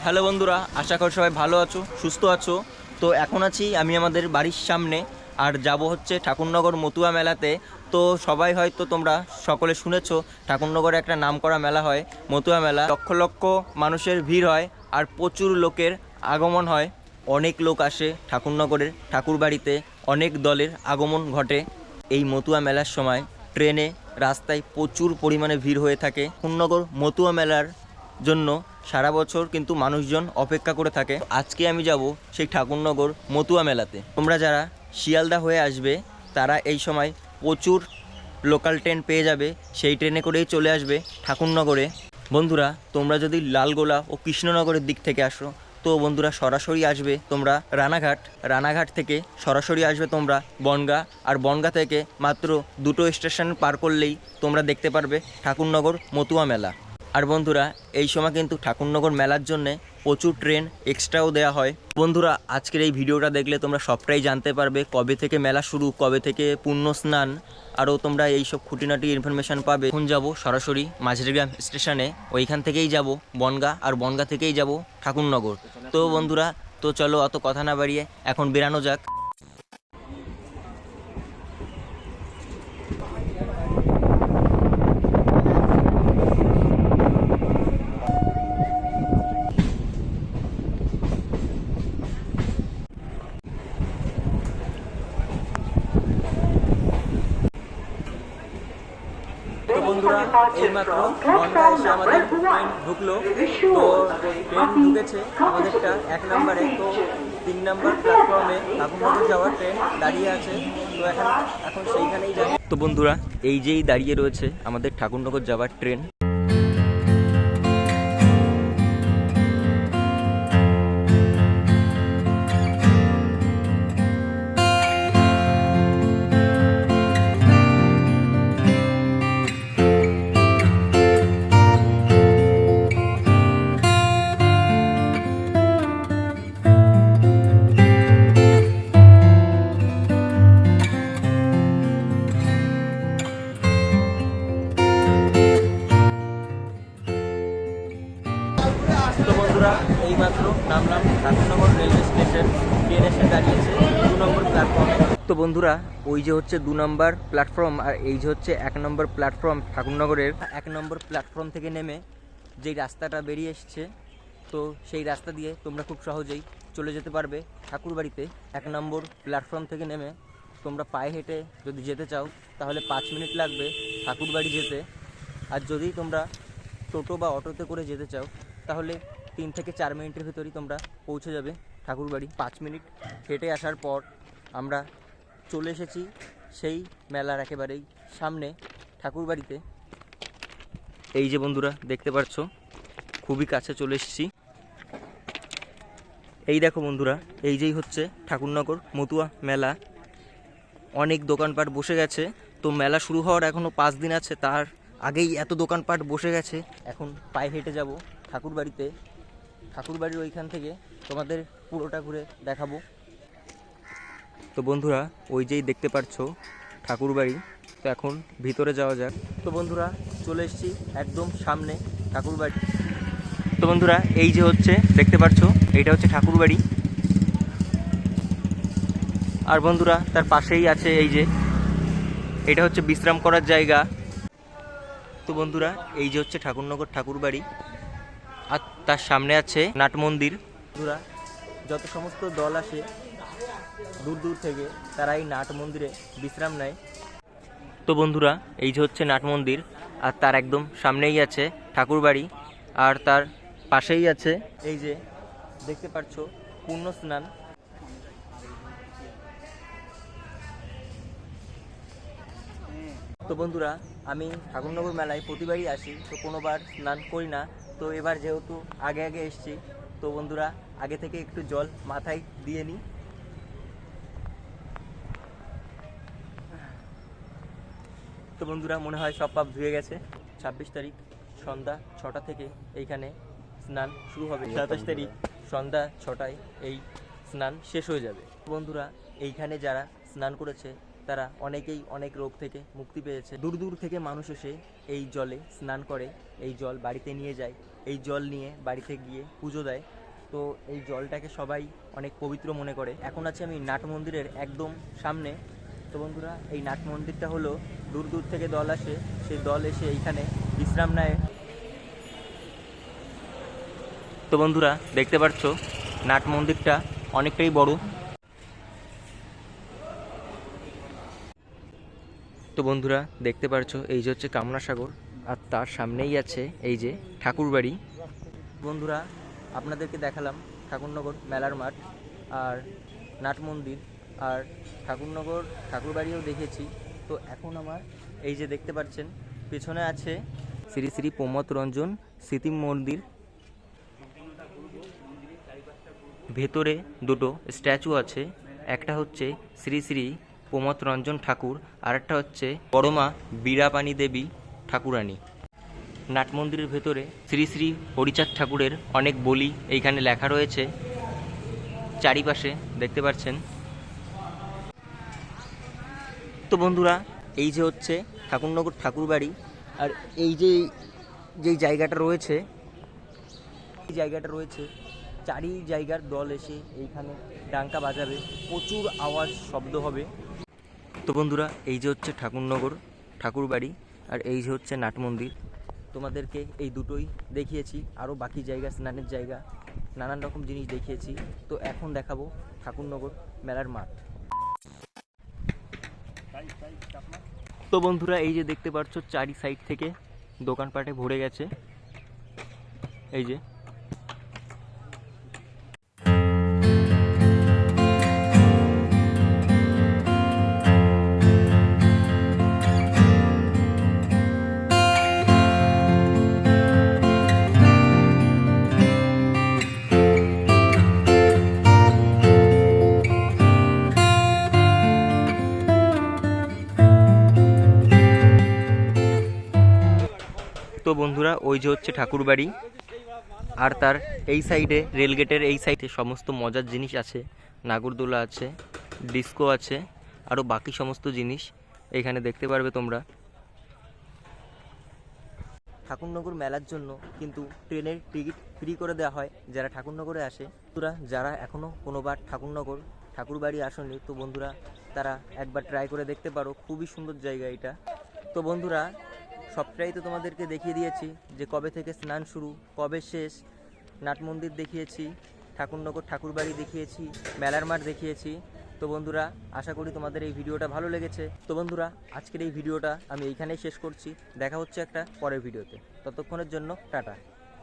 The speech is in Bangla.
হ্যালো বন্ধুরা, আশা করি সবাই ভালো আছো, সুস্থ আছো। তো এখন আছি আমি আমাদের বাড়ির সামনে, আর যাব হচ্ছে ঠাকুরনগর মতুয়া মেলাতে। তো সবাই হয়তো তোমরা সকলে শুনেছো, ঠাকুরনগরে একটা নামকরা মেলা হয়, মতুয়া মেলা। লক্ষ লক্ষ মানুষের ভিড় হয় আর প্রচুর লোকের আগমন হয়। অনেক লোক আসে ঠাকুরনগরের ঠাকুর বাড়িতে, অনেক দলের আগমন ঘটে। এই মতুয়া মেলার সময় ট্রেনে, রাস্তায় প্রচুর পরিমাণে ভিড় হয়ে থাকে। ঠাকুরনগর মতুয়া মেলার জন্য সারা বছর কিন্তু মানুষজন অপেক্ষা করে থাকে। আজকে আমি যাব সেই ঠাকুরনগর মতুয়া মেলাতে। তোমরা যারা শিয়ালদা হয়ে আসবে তারা এই সময় প্রচুর লোকাল ট্রেন পেয়ে যাবে, সেই ট্রেনে করেই চলে আসবে ঠাকুরনগরে। বন্ধুরা, তোমরা যদি লালগোলা ও কৃষ্ণনগরের দিক থেকে আসো তো বন্ধুরা সরাসরি আসবে তোমরা রানাঘাট থেকে সরাসরি আসবে তোমরা বনগাঁ, আর বনগাঁ থেকে মাত্র 2টো স্টেশন পার করলেই তোমরা দেখতে পারবে ঠাকুরনগর মতুয়া মেলা। আর বন্ধুরা, এই সময় কিন্তু ঠাকুরনগর মেলার জন্যে প্রচুর ট্রেন এক্সট্রাও দেওয়া হয়। বন্ধুরা, আজকের এই ভিডিওটা দেখলে তোমরা সবটাই জানতে পারবে, কবে থেকে মেলা শুরু, কবে থেকে পুণ্য স্নান, আরও তোমরা এইসব খুঁটিনাটি ইনফরমেশান পাবে। এখন যাব সরাসরি মাঝেরগ্রাম স্টেশনে, ওইখান থেকেই যাব বনগাঁ, আর বনগাঁ থেকেই যাব ঠাকুরনগর। তো বন্ধুরা, তো চলো অত কথা না বাড়িয়ে এখন বেরানো যাক। তো বন্ধুরা, এইমাত্র বনগাঁ এসে আমাদের ট্রেন ঢুকলো। তো ট্রেন ঢুকেছে আমাদেরটা 1 নম্বরে। তো 3 নম্বর প্ল্যাটফর্মে ঠাকুরনগর যাওয়ার ট্রেন দাঁড়িয়ে আছে। তো এখন সেইখানেই যাই। তো বন্ধুরা, এই যেই দাঁড়িয়ে রয়েছে আমাদের ঠাকুরনগর যাওয়ার ট্রেন। তো বন্ধুরা, এইমাত্র নামলাম ঠাকুরনগর রেলওয়ে স্টেশন। ট্রেন এসে দাঁড়িয়েছে 2 নম্বর প্ল্যাটফর্মে। তো বন্ধুরা, ওই যে হচ্ছে 2 নম্বর প্ল্যাটফর্ম, আর এই যে হচ্ছে 1 নম্বর প্ল্যাটফর্ম ঠাকুরনগরের। 1 নম্বর প্ল্যাটফর্ম থেকে নেমে যেই রাস্তাটা বেরিয়ে এসছে, তো সেই রাস্তা দিয়ে তোমরা খুব সহজেই চলে যেতে পারবে ঠাকুরবাড়িতে। 1 নম্বর প্ল্যাটফর্ম থেকে নেমে তোমরা পায়ে হেঁটে যদি যেতে চাও তাহলে 5 মিনিট লাগবে ঠাকুরবাড়ি যেতে। আর যদি তোমরা টোটো বা অটোতে করে যেতে চাও তাহলে 3 থেকে 4 মিনিটের ভিতরেই তোমরা পৌঁছে যাবে ঠাকুরবাড়ি। 5 মিনিট হেঁটে আসার পর আমরা চলে এসেছি সেই মেলার একেবারেই সামনে ঠাকুরবাড়িতে। এই যে বন্ধুরা দেখতে পাচ্ছ, খুবই কাছে চলে এসেছি। এই দেখো বন্ধুরা, এই যেই হচ্ছে ঠাকুরনগর মতুয়া মেলা। অনেক দোকানপাট বসে গেছে। তো মেলা শুরু হওয়ার এখনও 5 দিন আছে, তার আগেই এত দোকানপাট বসে গেছে। এখন পায়ে হেঁটে যাব ঠাকুরবাড়িতে। ঠাকুরবাড়ির ওইখান থেকে তোমাদের পুরোটা ঘুরে দেখাবো। তো বন্ধুরা, ওই যেই দেখতে পাচ্ছ ঠাকুরবাড়ি। তো এখন ভিতরে যাওয়া যাক। তো বন্ধুরা, চলে এসেছি একদম সামনে ঠাকুরবাড়ি। তো বন্ধুরা, এই যে হচ্ছে দেখতে পাচ্ছ, এইটা হচ্ছে ঠাকুরবাড়ি। আর বন্ধুরা, তার পাশেই আছে এই যে, এটা হচ্ছে বিশ্রাম করার জায়গা। তো বন্ধুরা, এই যে হচ্ছে ঠাকুরনগর ঠাকুরবাড়ি, আর তার সামনে আছে নাট মন্দির। বন্ধুরা, যত সমস্ত দল আসে দূর দূর থেকে, তারা এই নাট মন্দিরে বিশ্রাম নেয়। তো বন্ধুরা, এই যে হচ্ছে নাট মন্দির, আর তার একদম সামনেই আছে ঠাকুরবাড়ি, আর তার পাশেই আছে এই যে দেখতে পাচ্ছ পুণ্য স্নান। তো বন্ধুরা, আমি ঠাকুরনগর মেলায় প্রতিবারই আসি, তো কোনোবার স্নান করি না। তো এবার যেহেতু আগে আগে এসছি, তো বন্ধুরা আগে থেকে একটু জল মাথায় দিয়ে নিই। তো বন্ধুরা, মনে হয় সব পাপ ধুয়ে গেছে। 26 তারিখ সন্ধ্যা 6টা থেকে এইখানে স্নান শুরু হবে। 27 তারিখ সন্ধ্যা 6টায় এই স্নান শেষ হয়ে যাবে। বন্ধুরা, এইখানে যারা স্নান করেছে তারা অনেকেই অনেক রোগ থেকে মুক্তি পেয়েছে। দূর দূর থেকে মানুষ এসে এই জলে স্নান করে, এই জল বাড়িতে নিয়ে যায় এই জল নিয়ে বাড়িতে গিয়ে পুজো দেয়। তো এই জলটাকে সবাই অনেক পবিত্র মনে করে। এখন আছি আমি নাট মন্দিরের একদম সামনে। তো বন্ধুরা, এই নাট মন্দিরটা হলো দূর দূর থেকে দল আসে, সেই দল এসে এইখানে বিশ্রাম নেয়। তো বন্ধুরা, দেখতে পাচ্ছ নাট মন্দিরটা অনেকটাই বড়। তো বন্ধুরা, দেখতে পাচ্ছ এই যে হচ্ছে কামনা সাগর, আর তার সামনেই আছে এই যে ঠাকুরবাড়ি। বন্ধুরা, আপনাদেরকে দেখালাম ঠাকুরনগর মেলার মাঠ আর নাট মন্দির আর ঠাকুরনগর ঠাকুরবাড়িও দেখেছি। তো এখন আমার এই যে দেখতে পাচ্ছেন পেছনে আছে শ্রী শ্রী প্রমথ রঞ্জন স্মৃতি মন্দির। ভেতরে দুটো স্ট্যাচু আছে, একটা হচ্ছে শ্রী শ্রী প্রমথ রঞ্জন ঠাকুর আর একটা হচ্ছে বড়মা বীরাপানি দেবী ঠাকুরানী। নাট মন্দিরের ভেতরে শ্রী শ্রী হরিচাঁদ ঠাকুরের অনেক বলি এইখানে লেখা রয়েছে, চারিপাশে দেখতে পাচ্ছেন। তো বন্ধুরা, এই যে হচ্ছে ঠাকুরনগর ঠাকুরবাড়ি, আর এই যে জায়গাটা রয়েছে, এই জায়গাটা রয়েছে চারি জায়গার দল এসে এইখানে ডাঙ্কা বাজাবে, প্রচুর আওয়াজ শব্দ হবে। তো বন্ধুরা, এই যে হচ্ছে ঠাকুরনগর ঠাকুরবাড়ি আর এই যে হচ্ছে নাট মন্দির। তোমাদেরকে এই দুটোই দেখিয়েছি, আরও বাকি জায়গা, স্নানের জায়গা, নানান রকম জিনিস দেখিয়েছি। তো এখন দেখাবো ঠাকুরনগর মেলার মাঠ। তো বন্ধুরা, এই যে দেখতে পাচ্ছ চারি সাইড থেকে দোকানপাটে ভরে গেছে। এই যে তো বন্ধুরা, ওই যে হচ্ছে ঠাকুরবাড়ি, আর তার এই সাইডে রেলগেটের এই সাইডে সমস্ত মজার জিনিস আছে, নাগরদোলা আছে, ডিস্কো আছে, আরও বাকি সমস্ত জিনিস এখানে দেখতে পারবে তোমরা। ঠাকুরনগর মেলার জন্য কিন্তু ট্রেনের টিকিট ফ্রি করে দেওয়া হয় যারা ঠাকুরনগরে আসে। বন্ধুরা, যারা এখনও কোনোবার ঠাকুরনগর ঠাকুরবাড়ি আসেনি, তো বন্ধুরা তারা একবার ট্রাই করে দেখতে পারো, খুবই সুন্দর জায়গা এটা। তো বন্ধুরা, সবটাই তো তোমাদেরকে দেখিয়ে দিয়েছি যে কবে থেকে স্নান শুরু, কবে শেষ। নাট মন্দির দেখিয়েছি, ঠাকুরনগর ঠাকুরবাড়ি দেখিয়েছি, মেলার মাঠ দেখিয়েছি। তো বন্ধুরা, আশা করি তোমাদের এই ভিডিওটা ভালো লেগেছে। তো বন্ধুরা, আজকের এই ভিডিওটা আমি এইখানেই শেষ করছি। দেখা হচ্ছে একটা পরের ভিডিওতে, ততক্ষণের জন্য টাটা।